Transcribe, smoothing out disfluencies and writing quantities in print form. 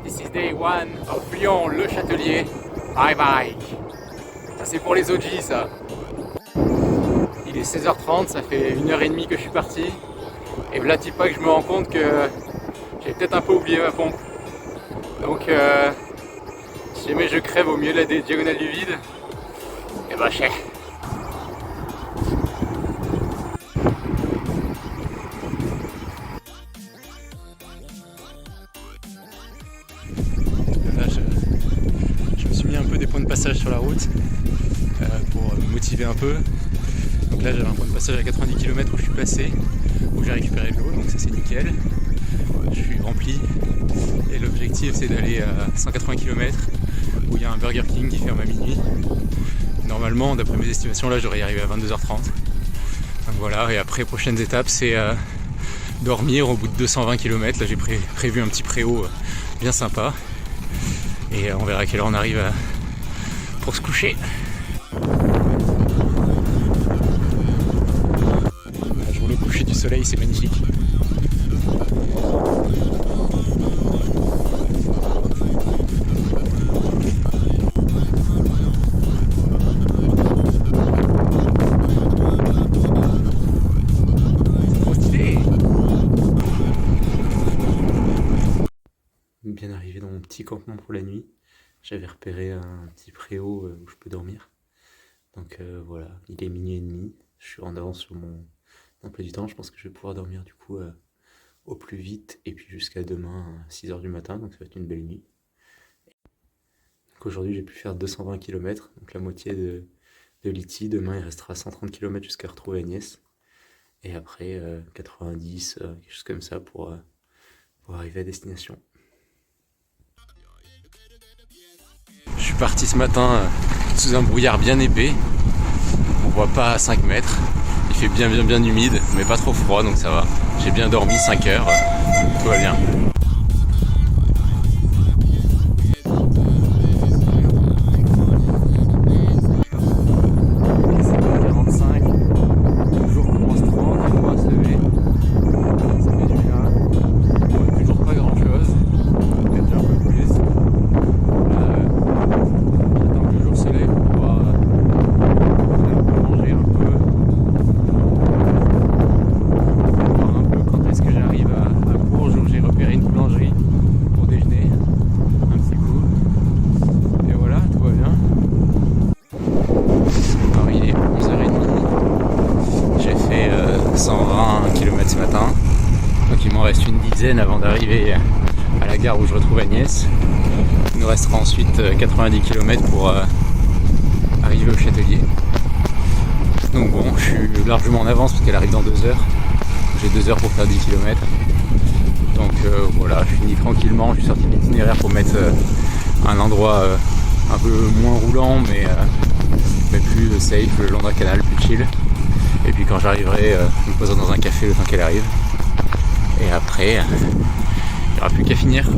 This is day one of Lyon, le Châtelier. Bye bye. Ça c'est pour les OG ça. Il est 16h30, ça fait 1h30 que je suis parti. Et voilà, pas que je me rends compte que j'ai peut-être un peu oublié ma pompe. Donc si jamais je crève au milieu de la diagonale du vide, et bah chais. Là, je me suis mis un peu des points de passage sur la route pour me motiver un peu. Donc là j'avais un point de passage à 90 km où je suis passé, où j'ai récupéré de l'eau, donc ça c'est nickel. Je suis rempli et l'objectif c'est d'aller à 180 km où il y a un Burger King qui ferme à minuit. Normalement d'après mes estimations là j'aurais y arrivé à 22h30. Donc voilà, et après prochaines étapes c'est dormir au bout de 220 km. Là j'ai prévu un petit préau bien sympa et on verra à quelle heure on arrive pour se coucher. Je roule au coucher du soleil, c'est magnifique. Bien arrivé dans mon petit campement pour la nuit, j'avais repéré un petit préau où je peux dormir. Donc voilà, il est minuit et demi, je suis en avance sur mon emploi du temps, je pense que je vais pouvoir dormir du coup au plus vite et puis jusqu'à demain à 6h du matin, donc ça va être une belle nuit. Donc aujourd'hui j'ai pu faire 220 km, donc la moitié de l'ITI, demain il restera 130 km jusqu'à retrouver Agnès. Et après 90, quelque chose comme ça pour arriver à destination. Je suis parti ce matin sous un brouillard bien épais, on voit pas à 5 mètres, il fait bien humide mais pas trop froid donc ça va, j'ai bien dormi 5 heures, tout va bien. Ce matin, donc il m'en reste une dizaine avant d'arriver à la gare où je retrouve Agnès. Il nous restera ensuite 90 km pour arriver au Châtelier. Donc bon, je suis largement en avance parce qu'elle arrive dans 2 heures. J'ai 2 heures pour faire 10 km. Donc voilà, je finis tranquillement. Je suis sorti de l'itinéraire pour mettre un endroit un peu moins roulant mais plus safe, le long d'un canal, plus chill. Et puis quand j'arriverai, je me poserai dans un café le temps qu'elle arrive. Et après, il n'y aura plus qu'à finir.